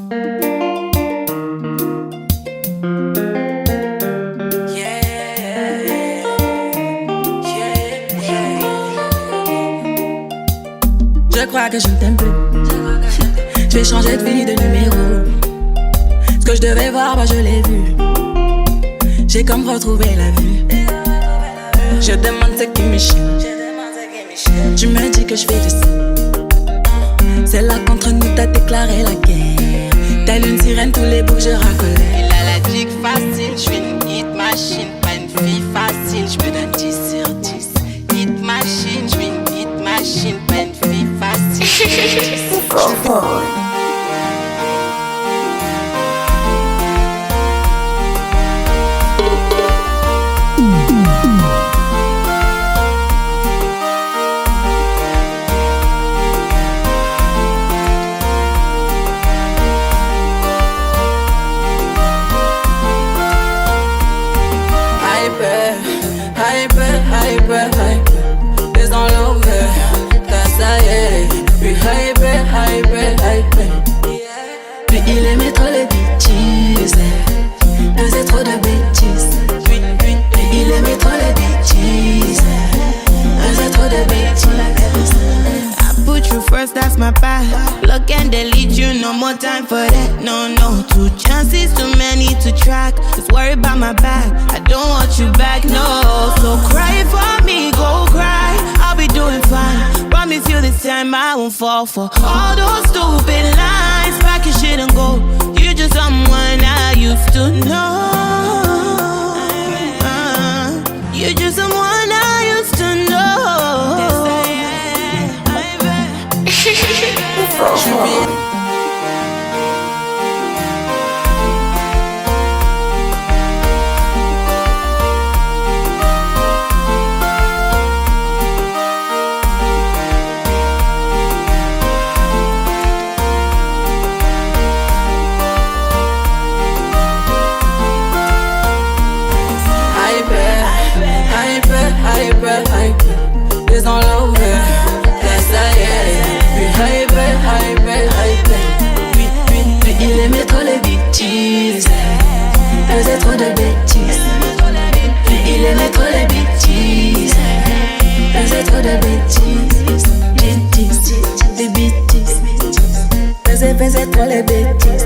Je crois que je ne t'aime plus. Je vais changer de vie, de numéro. Ce que je devais voir, bah je l'ai vu. J'ai comme retrouvé la vue. Je demande ce qui me chine. Tu me dis que je fais du sang. C'est là qu'entre nous t'as déclaré la guerre. Telle une sirène, tous les bouts je racolais. Il a la dick facile, je suis une hit machine. Pas une fille facile, je me donne 10 sur 10. Hit machine, je suis une hit machine. Pas une fille facile. Hypé, it's all over. That's it. Puis hypé. Puis il aimait trop les bitches. Faisait trop de bêtises. Puis il aimait trop les bitches. Faisait trop de bêtises. I put you first, that's my path. Look and delete you, no more time for that. No, 2 chances, too many to track. Just worry about my back, I don't want you back, no. So cry for me, go cry, I'll be doing fine. Promise you this time I won't fall for all those stupid lines. Pack your shit and go, you're just someone I used to know. You're just someone I used to know. Hypé, it's all over. That's it. Puis hypé. Puis il aimait trop les bitches. Faisait trop de bêtises. Puis il aimait trop les bitches. Faisait trop de bêtises. Des bêtises. Faisait trop les bêtises.